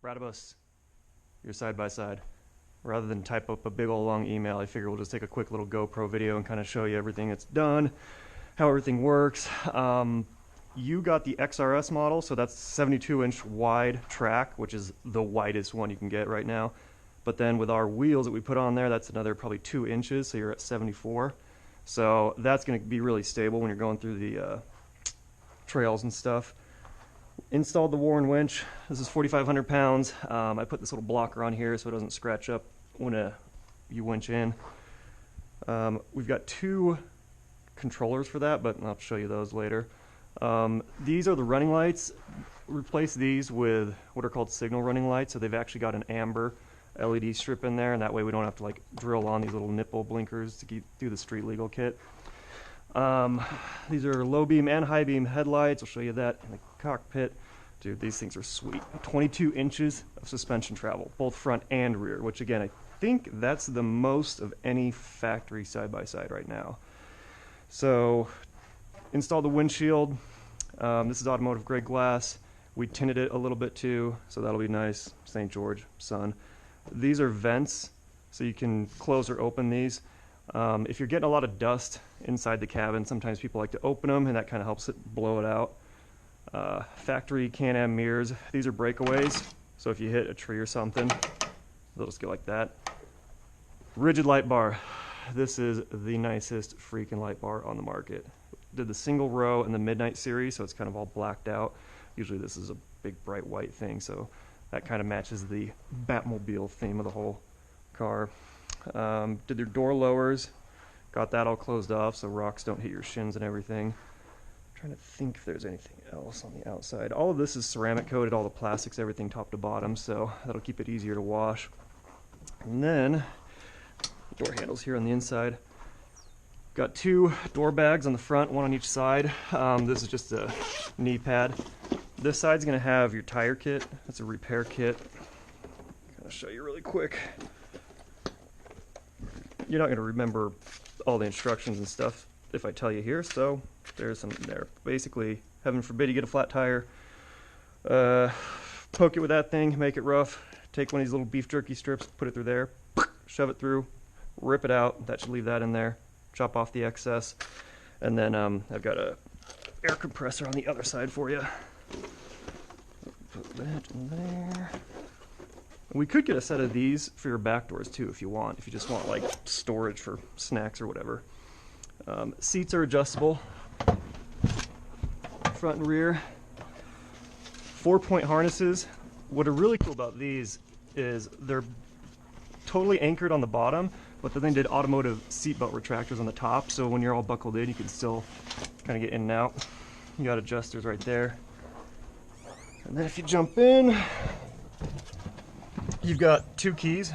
Bradibus, your side by side. Rather than type up a big old long email, I figure we'll just take a quick little GoPro video and kind of show you everything that's done, how everything works. You got the XRS model, so that's 72-inch wide track, which is the widest one you can get right now. But then with our wheels that we put on there, that's another probably 2 inches, so you're at 74. So that's going to be really stable when you're going through the trails and stuff. Installed the Warn winch. This is 4,500 pounds. I put this little blocker on here so it doesn't scratch up when you winch in. We've got 2 controllers for that, but I'll show you those later. These are the running lights. Replace these with what are called signal running lights, so they've actually got an amber LED strip in there, and that way we don't have to like drill on these little nipple blinkers to do the street legal kit. These are low beam and high beam headlights. I'll show you that in the cockpit. Dude, these things are sweet. 22 inches of suspension travel, both front and rear, which again, I think that's the most of any factory side-by-side right now. So, install the windshield. This is automotive grade glass. We tinted it a little bit too, so that'll be nice. St. George, sun. These are vents, so you can close or open these. If you're getting a lot of dust inside the cabin, sometimes people like to open them, and that kind of helps it blow it out. Factory Can-Am mirrors. These are breakaways, so if you hit a tree or something, they'll just go like that. Rigid light bar. This is the nicest freaking light bar on the market. Did the single row in the Midnight series, so it's kind of all blacked out. Usually this is a big bright white thing, so that kind of matches the Batmobile theme of the whole car. Did their door lowers. Got that all closed off so rocks don't hit your shins and everything. Trying to think if there's anything else on the outside. All of this is ceramic coated, all the plastics, everything top to bottom, so that'll keep it easier to wash. And then door handles here on the inside. Got 2 door bags on the front, one on each side. This is just a knee pad. This side's gonna have your tire kit. That's a repair kit. I'll show you really quick. You're not gonna remember all the instructions and stuff if I tell you here, so there's something there. Basically, heaven forbid you get a flat tire, poke it with that thing, make it rough, take one of these little beef jerky strips, put it through there, shove it through, rip it out. That should leave that in there. Chop off the excess, and then I've got a air compressor on the other side for you. Put that in there. We could get a set of these for your back doors too if you want, if you just want like storage for snacks or whatever. Seats are adjustable, front and rear. 4-point harnesses. What are really cool about these is they're totally anchored on the bottom, but then they did automotive seatbelt retractors on the top, so when you're all buckled in, you can still kind of get in and out. You got adjusters right there. And then if you jump in, you've got 2 keys,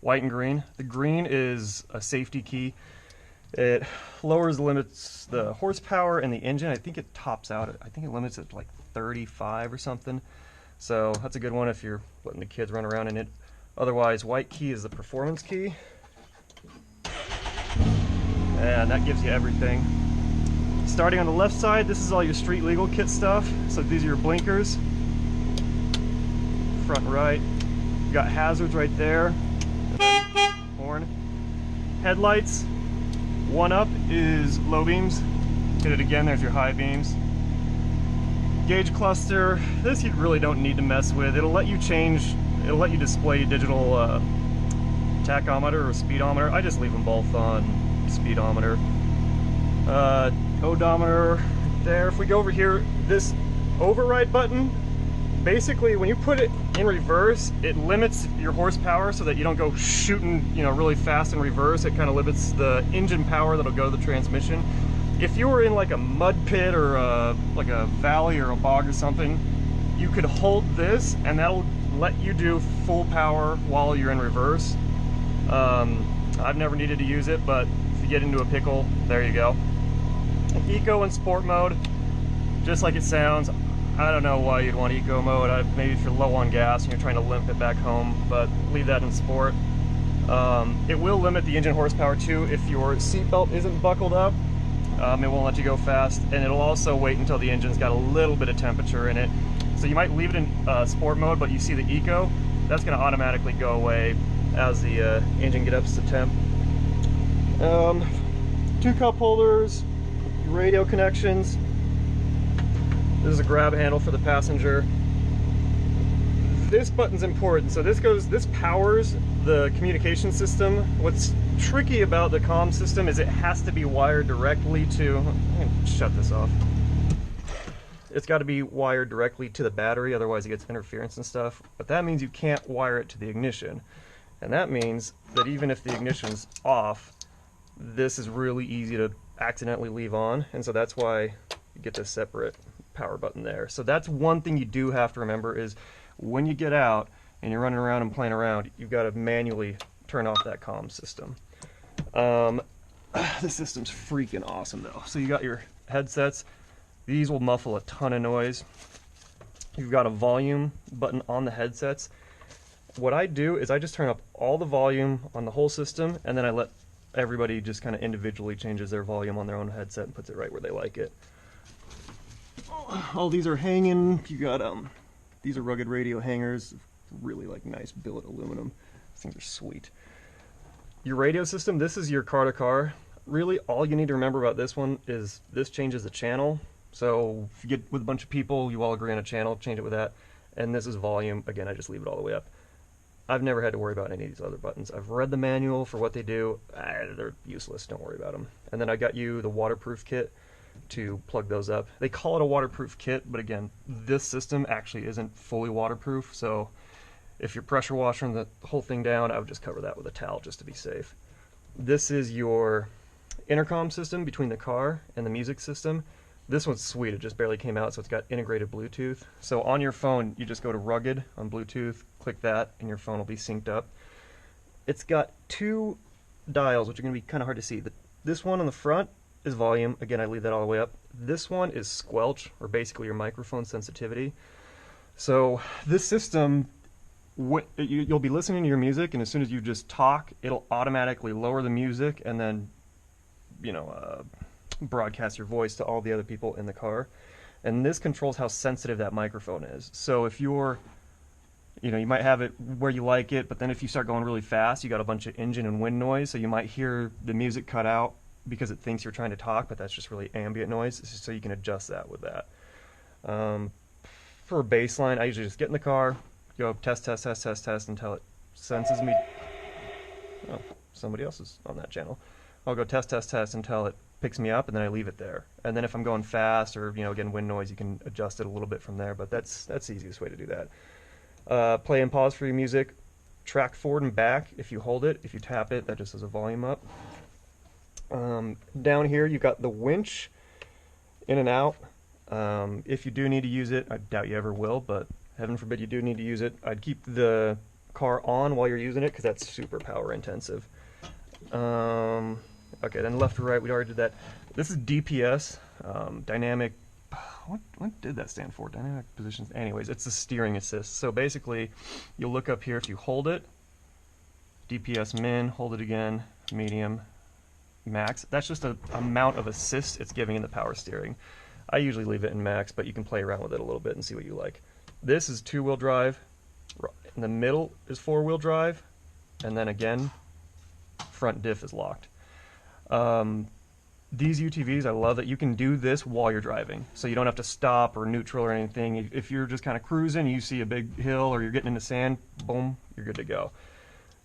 white and green. The green is a safety key. It limits the horsepower and the engine. I think it tops out, I think it limits it to like 35 or something. So that's a good one if you're letting the kids run around in it. Otherwise, white key is the performance key. And that gives you everything. Starting on the left side, this is all your street legal kit stuff. So these are your blinkers, front and right. You got hazards right there. Horn. Headlights. One up is low beams. Hit it again, there's your high beams. Gauge cluster. This you really don't need to mess with. It'll let you display digital tachometer or speedometer. I just leave them both on speedometer. Odometer right there. If we go over here, this override button, basically when you put it in reverse, it limits your horsepower so that you don't go shooting, really fast in reverse. It kind of limits the engine power that'll go to the transmission. If you were in like a mud pit or like a valley or a bog or something, you could hold this and that'll let you do full power while you're in reverse. I've never needed to use it, but if you get into a pickle, there you go. Eco and sport mode, just like it sounds. I don't know why you'd want eco mode. Maybe if you're low on gas and you're trying to limp it back home, but leave that in sport. It will limit the engine horsepower too if your seatbelt isn't buckled up. It won't let you go fast, and it'll also wait until the engine's got a little bit of temperature in it. So you might leave it in sport mode, but you see the eco, that's going to automatically go away as the engine gets up to temp. 2 cup holders, radio connections. This is a grab handle for the passenger. This button's important. So this powers the communication system. What's tricky about the comm system is it has to be wired directly to, I'm gonna shut this off. It's got to be wired directly to the battery, otherwise it gets interference and stuff. But that means you can't wire it to the ignition. And that means that even if the ignition's off, this is really easy to accidentally leave on. And so that's why you get this separate power button there. So that's one thing you do have to remember is when you get out and you're running around and playing around, you've got to manually turn off that comm system. The system's freaking awesome though. So you got your headsets. These will muffle a ton of noise. You've got a volume button on the headsets. What I do is I just turn up all the volume on the whole system, and then I let everybody just kind of individually changes their volume on their own headset and puts it right where they like it. All these are hanging. You got these are rugged radio hangers, really like nice billet aluminum. These things are sweet. Your radio system, this is your car to car. Really all you need to remember about this one is this changes the channel. So if you get with a bunch of people, you all agree on a channel, change it with that. And this is volume. Again, I just leave it all the way up. I've never had to worry about any of these other buttons. I've read the manual for what they do. They're useless, don't worry about them. And then I got you the waterproof kit to plug those up. They call it a waterproof kit, but again, this system actually isn't fully waterproof. So if you're pressure washing the whole thing down, I would just cover that with a towel just to be safe. This is your intercom system between the car and the music system. This one's sweet, it just barely came out, so it's got integrated Bluetooth. So on your phone, you just go to Rugged on Bluetooth, click that, and your phone will be synced up. It's got 2 dials, which are going to be kind of hard to see. This one on the front is volume. Again, I leave that all the way up. This one is squelch, or basically your microphone sensitivity. So this system, you'll be listening to your music, and as soon as you just talk, it'll automatically lower the music and then, broadcast your voice to all the other people in the car. And this controls how sensitive that microphone is. So if you're, you might have it where you like it, but then if you start going really fast, you got a bunch of engine and wind noise, so you might hear the music cut out because it thinks you're trying to talk, but that's just really ambient noise, so you can adjust that with that. For baseline, I usually just get in the car, go test, test, test, test, test until it senses me. Oh, somebody else is on that channel. I'll go test, test, test until it picks me up, and then I leave it there. And then if I'm going fast or getting wind noise, you can adjust it a little bit from there, but that's the easiest way to do that. Play and pause for your music. Track forward and back if you hold it. If you tap it, that just has a volume up. Down here you've got the winch in and out. If you do need to use it, I doubt you ever will, but heaven forbid you do need to use it, I'd keep the car on while you're using it because that's super power intensive. Okay, then left to right, we already did that. This is DPS, dynamic, what did that stand for? Dynamic positions. Anyways, it's a steering assist. So basically, you'll look up here if you hold it, DPS min, hold it again, medium, max. That's just an amount of assist it's giving in the power steering. I usually leave it in max, but you can play around with it a little bit and see what you like. This is 2-wheel drive. In the middle is 4-wheel drive, and then again, front diff is locked. These UTVs, I love that you can do this while you're driving, so you don't have to stop or neutral or anything. If you're just kind of cruising, you see a big hill or you're getting into sand, boom, you're good to go.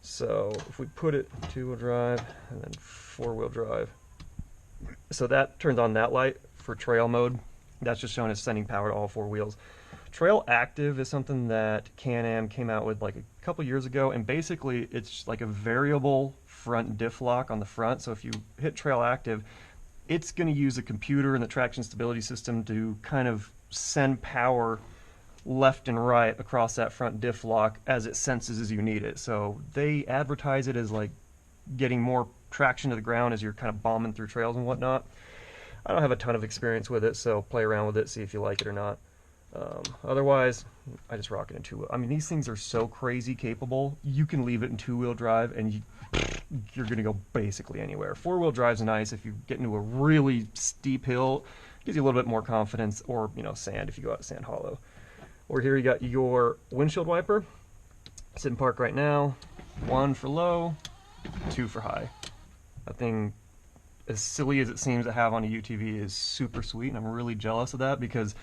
So if we put it 2-wheel drive and then 4-wheel drive, so that turns on that light for trail mode. That's just showing it's sending power to all 4 wheels. Trail Active is something that Can-Am came out with like a couple years ago, and basically it's like a variable front diff lock on the front. So if you hit Trail Active, it's going to use the computer and the traction stability system to kind of send power left and right across that front diff lock as it senses as you need it. So they advertise it as like getting more traction to the ground as you're kind of bombing through trails and whatnot. I don't have a ton of experience with it, so play around with it, see if you like it or not. Otherwise, I just rock it in 2-wheel. I mean, these things are so crazy capable. You can leave it in 2-wheel drive and you're going to go basically anywhere. 4-wheel drive's nice if you get into a really steep hill. Gives you a little bit more confidence, or sand if you go out to Sand Hollow. Or here you got your windshield wiper. Sit in park right now. 1 for low, 2 for high. That thing, as silly as it seems to have on a UTV, is super sweet, and I'm really jealous of that because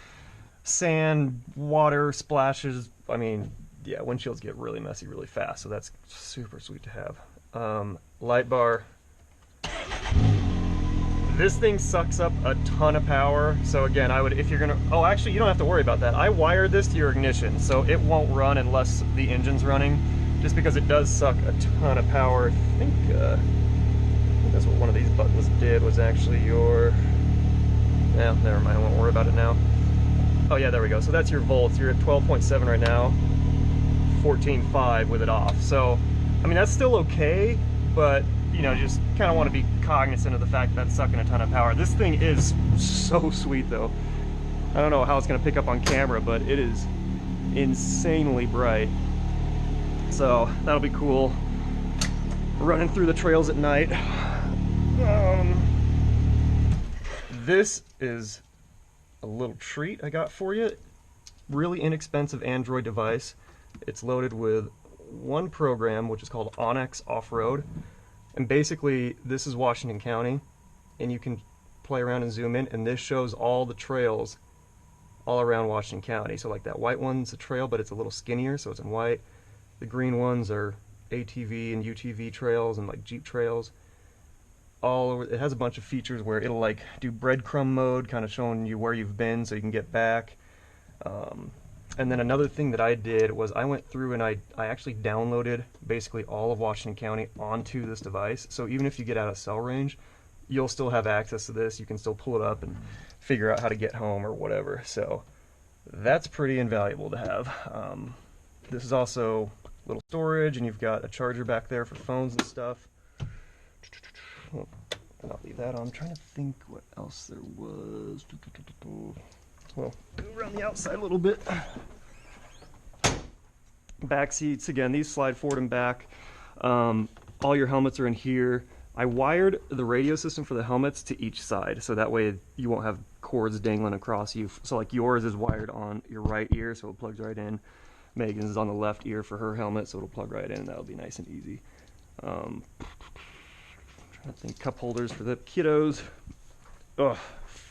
sand, water, splashes, I mean, yeah, windshields get really messy really fast, so that's super sweet to have. Light bar. This thing sucks up a ton of power, so again, I would, if you're gonna, oh, actually, you don't have to worry about that. I wired this to your ignition, so it won't run unless the engine's running, just because it does suck a ton of power. I think that's what one of these buttons did, was actually your, yeah, never mind, I won't worry about it now. Oh yeah, there we go. So that's your volts. You're at 12.7 right now, 14.5 with it off. So, I mean, that's still okay, but, you know, just kind of want to be cognizant of the fact that that's sucking a ton of power. This thing is so sweet, though. I don't know how it's going to pick up on camera, but it is insanely bright. So, that'll be cool. Running through the trails at night. This is a little treat I got for you. Really inexpensive Android device. It's loaded with one program, which is called onX Off-Road. And basically, this is Washington County, and you can play around and zoom in, and this shows all the trails all around Washington County. So like that white one's a trail, but it's a little skinnier, so it's in white. The green ones are ATV and UTV trails and like Jeep trails. All over. It has a bunch of features where it'll like do breadcrumb mode, kind of showing you where you've been so you can get back. And then another thing that I did was I went through and I actually downloaded basically all of Washington County onto this device. So even if you get out of cell range, you'll still have access to this. You can still pull it up and figure out how to get home or whatever. So that's pretty invaluable to have. This is also a little storage, and you've got a charger back there for phones and stuff. I'll leave that on. I'm trying to think what else there was. Well, go around the outside a little bit. Back seats, again, these slide forward and back. All your helmets are in here. I wired the radio system for the helmets to each side, so that way you won't have cords dangling across you. So like yours is wired on your right ear, so it plugs right in. Megan's is on the left ear for her helmet, so it'll plug right in, and that'll be nice and easy. Trying to think, cup holders for the kiddos. Ugh,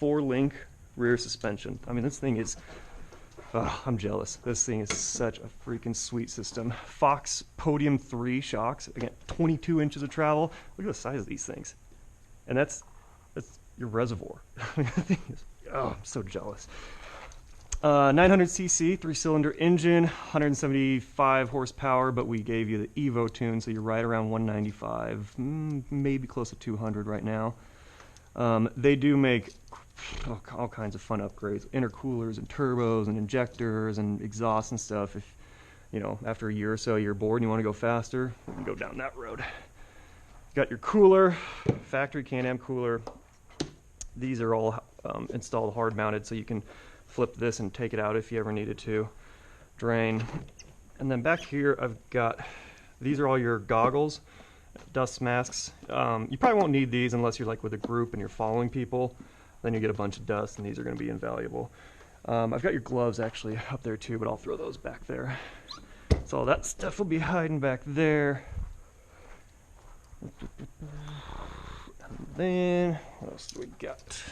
4-link rear suspension. I mean, this thing is, I'm jealous. This thing is such a freaking sweet system. Fox Podium 3 shocks. Again, 22 inches of travel. Look at the size of these things. And that's your reservoir. I mean, the thing is, oh, I'm so jealous. 900cc, 3-cylinder engine, 175 horsepower, but we gave you the Evo tune, so you're right around 195, maybe close to 200 right now. They do make all kinds of fun upgrades, intercoolers and turbos and injectors and exhausts and stuff. If, you know, after a year or so you're bored and you want to go faster, you can go down that road. Got your cooler, factory Can-Am cooler. These are all installed hard mounted, so you can flip this and take it out if you ever needed to. Drain. And then back here I've got, these are all your goggles, dust masks. You probably won't need these unless you're like with a group and you're following people. Then you get a bunch of dust, and these are going to be invaluable. I've got your gloves actually up there too, but I'll throw those back there. So all that stuff will be hiding back there. And then, what else do we got?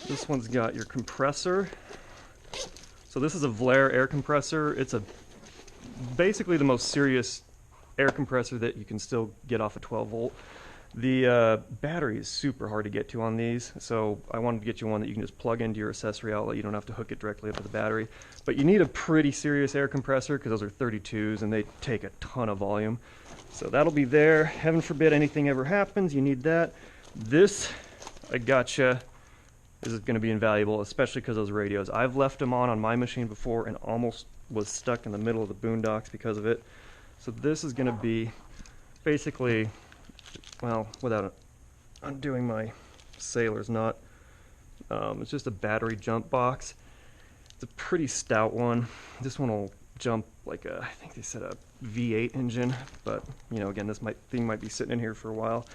This one's got your compressor. So this is a Vlare air compressor. It's basically the most serious air compressor that you can still get off a 12 volt. The battery is super hard to get to on these, so I wanted to get you one that you can just plug into your accessory outlet. You don't have to hook it directly up to the battery. But you need a pretty serious air compressor because those are 32s and they take a ton of volume. So that'll be there. Heaven forbid anything ever happens, you need that. This, I gotcha, is going to be invaluable, especially because those radios. I've left them on my machine before and almost was stuck in the middle of the boondocks because of it. So this is going to be basically, well, without undoing my sailor's knot, it's just a battery jump box. It's a pretty stout one. This one will jump like a, I think they said a V8 engine, but you know, again, this thing might be sitting in here for a while.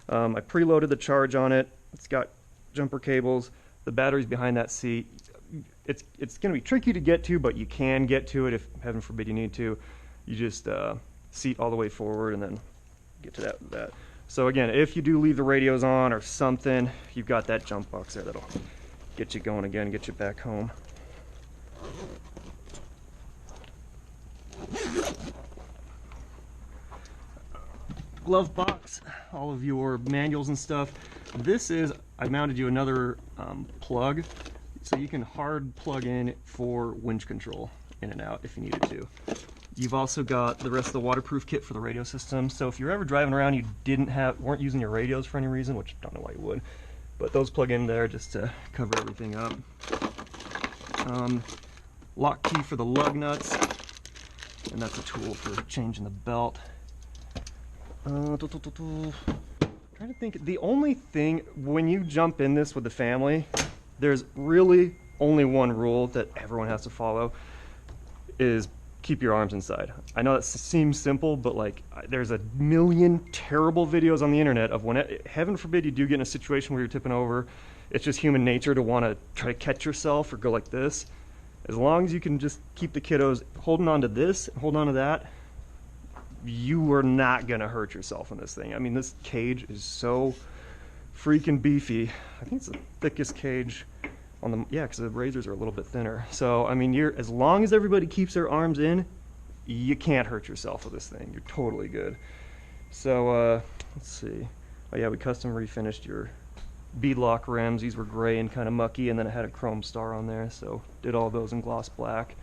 I preloaded the charge on it. It's got jumper cables. The battery's behind that seat. It's going to be tricky to get to, but you can get to it if, heaven forbid, you need to. You just seat all the way forward and then get to that. So again, if you do leave the radios on or something, you've got that jump box there that'll get you going again, get you back home. Glove box, all of your manuals and stuff. This is, I mounted you another plug, so you can hard plug in for winch control in and out if you needed to. You've also got the rest of the waterproof kit for the radio system. So if you're ever driving around, you weren't using your radios for any reason, which I don't know why you would, but those plug in there just to cover everything up. Lock key for the lug nuts, and that's a tool for changing the belt. Trying to think, the only thing, when you jump in this with the family, there's really only one rule that everyone has to follow, is keep your arms inside. I know that seems simple, but like there's a million terrible videos on the internet of when, heaven forbid, you do get in a situation where you're tipping over. It's just human nature to want to try to catch yourself or go like this. As long as you can just keep the kiddos holding on to this and hold on to that, you are not going to hurt yourself in this thing. I mean, this cage is so freaking beefy. I think it's the thickest cage on the, yeah, because the razors are a little bit thinner. So, I mean, as long as everybody keeps their arms in, you can't hurt yourself with this thing. You're totally good. So, let's see. Oh yeah, we custom refinished your beadlock rims. These were gray and kind of mucky, and then it had a chrome star on there, so did all those in gloss black.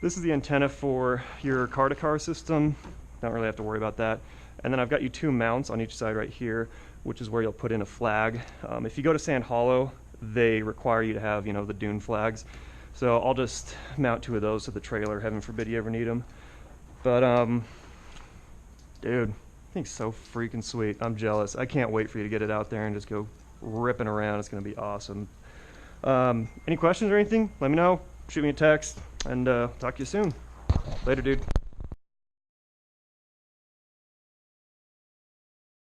This is the antenna for your car-to-car system. Don't really have to worry about that. And then I've got you two mounts on each side right here, which is where you'll put in a flag. If you go to Sand Hollow, they require you to have, you know, the dune flags. So I'll just mount two of those to the trailer, heaven forbid you ever need them. But, dude, I think so freaking sweet. I'm jealous. I can't wait for you to get it out there and just go ripping around. It's going to be awesome. Any questions or anything? Let me know. Shoot me a text, and talk to you soon. Later, dude.